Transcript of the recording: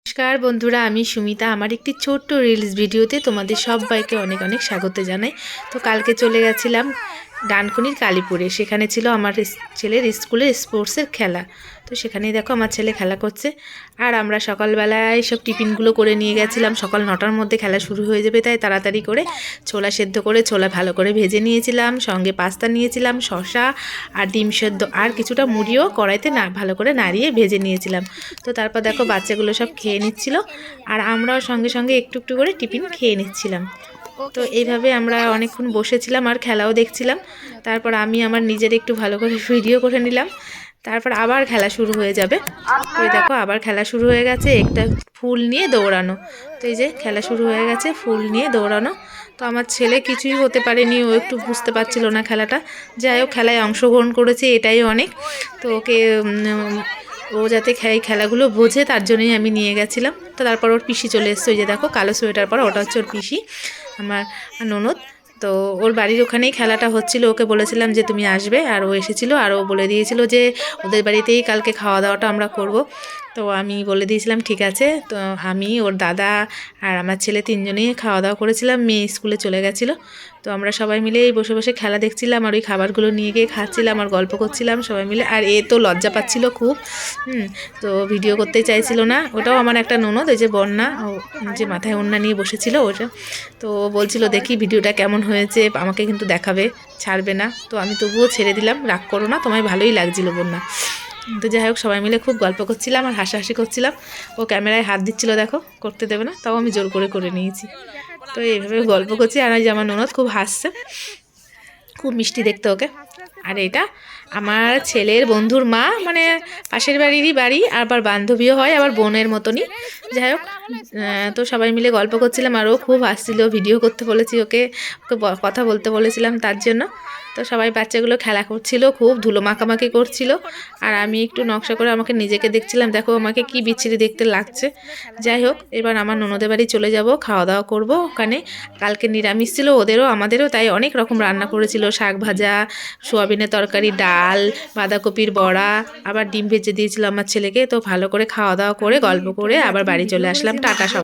নমস্কার বন্ধুরা, আমি সুমিতা। আমার একটি ছোট্ট রিলস ভিডিওতে তোমাদের সবাইকে অনেক অনেক স্বাগত জানাই। তো কালকে চলে গেছিলাম ডানকুনির কালীপুরে। সেখানে ছিল আমার ছেলের স্কুলের স্পোর্টসের খেলা। তো সেখানেই দেখো আমার ছেলে খেলা করছে। আর আমরা সকালবেলায় সব টিফিনগুলো করে নিয়ে গেছিলাম। সকাল 9টার মধ্যে খেলা শুরু হয়ে যাবে, তাই তাড়াতাড়ি করে ছোলা সেদ্ধ করে ছোলা ভালো করে ভেজে নিয়েছিলাম। সঙ্গে পাস্তা নিয়েছিলাম, শসা আর ডিম সেদ্ধ আর কিছুটা মুড়িও কড়াইতে ভালো করে নাড়িয়ে ভেজে নিয়েছিলাম। তো তারপর দেখো বাচ্চাগুলো সব খেয়ে নিচ্ছিল, আর আমরাও সঙ্গে সঙ্গে একটু একটু করে টিফিন খেয়ে নিচ্ছিলাম। তো এইভাবে আমরা অনেকক্ষণ বসেছিলাম আর খেলাও দেখছিলাম। তারপর আমি আমার নিজের একটু ভালো করে ভিডিও করে নিলাম। তারপর আবার খেলা শুরু হয়ে যাবে। তো এই দেখো আবার খেলা শুরু হয়ে গেছে, একটা ফুল নিয়ে দৌড়ানো। তো এই যে খেলা শুরু হয়ে গেছে, ফুল নিয়ে দৌড়ানো। তো আমার ছেলে কিছুই হতে পারেনি, ও একটু বুঝতে পারছিল না খেলাটা। যাই হোক, খেলায় অংশগ্রহণ করেছে, এটাই অনেক। তো ওকে ও যাতে এই খেলাগুলো বোঝে, তার জন্যই আমি নিয়ে গেছিলাম। তো তারপর ওর পিসি চলে এসছে। ওই যে দেখো কালো সোয়েটার পরা, ওটা হচ্ছে ওর পিসি, আমার ননদ। তো ওর বাড়ির ওখানেই খেলাটা হচ্ছিল। ওকে বলেছিলাম যে তুমি আসবে, আর ও এসেছিলো। আর ও বলে দিয়েছিল যে ওদের বাড়িতেই কালকে খাওয়া দাওয়াটা আমরা করব। তো আমি বলে দিয়েছিলাম ঠিক আছে। তো আমি, ওর দাদা আর আমার ছেলে তিনজনেই খাওয়া দাওয়া করেছিলাম। মেয়ে স্কুলে চলে গেছিলো। তো আমরা সবাই মিলে এই বসে বসে খেলা দেখছিলাম, আর ওই খাবারগুলো নিয়ে গিয়ে খাচ্ছিলাম আর গল্প করছিলাম সবাই মিলে। আর এ তো লজ্জা পাচ্ছিল খুব, তো ভিডিও করতে চাইছিল না। ওটাও আমার একটা ননদ, ওই যে বন্যা, যে মাথায় ওড়না নিয়ে বসেছিল ওটা। তো বলছিল দেখি ভিডিওটা কেমন হয়েছে, আমাকে কিন্তু দেখাবে, ছাড়বে না। তো আমি তবুও ছেড়ে দিলাম, রাগ করো না, তোমায় ভালোই লাগছিল বন্যা। তো যাই হোক, সবাই মিলে খুব গল্প করছিলাম আর হাসাহাসি করছিলাম। ও ক্যামেরায় হাত দিচ্ছিল, দেখো করতে দেবে না, তাও আমি জোর করে করে নিয়েছি। তো এইভাবে গল্প করছি, আর ওই যে আমার ননদ খুব হাসছে, খুব মিষ্টি দেখতে ওকে। আর এটা আমার ছেলের বন্ধুর মা, মানে পাশের বাড়িরই বাড়ি, আবার বান্ধবীও হয়, আবার বোনের মতনই। যাই হোক, তো সবাই মিলে গল্প করছিলাম, আর ও খুব হাসছিল। ভিডিও করতে বলেছি ওকে, ওকে কথা বলতে বলেছিলাম তার জন্য। তো সবাই বাচ্চাগুলো খেলা করছিল, খুব ধুলো মাখামাখি করছিল। আর আমি একটু নকশা করে আমাকে নিজেকে দেখছিলাম, দেখো আমাকে কি বিচ্ছিরি দেখতে লাগছে। যাই হোক, এবার আমার ননদের বাড়ি চলে যাব, খাওয়া দাওয়া করব ওখানে। কালকে নিরামিষ ছিল ওদেরও আমাদেরও, তাই অনেক রকম রান্না করেছিল। শাক ভাজা, সোয়াবিনের তরকারি, ডাল, বাঁধাকপির বড়া, আবার ডিম ভেজে দিয়েছিল আমার ছেলেকে। তো ভালো করে খাওয়া দাওয়া করে গল্প করে আবার বাড়ি চলে আসলাম। টাটা সব।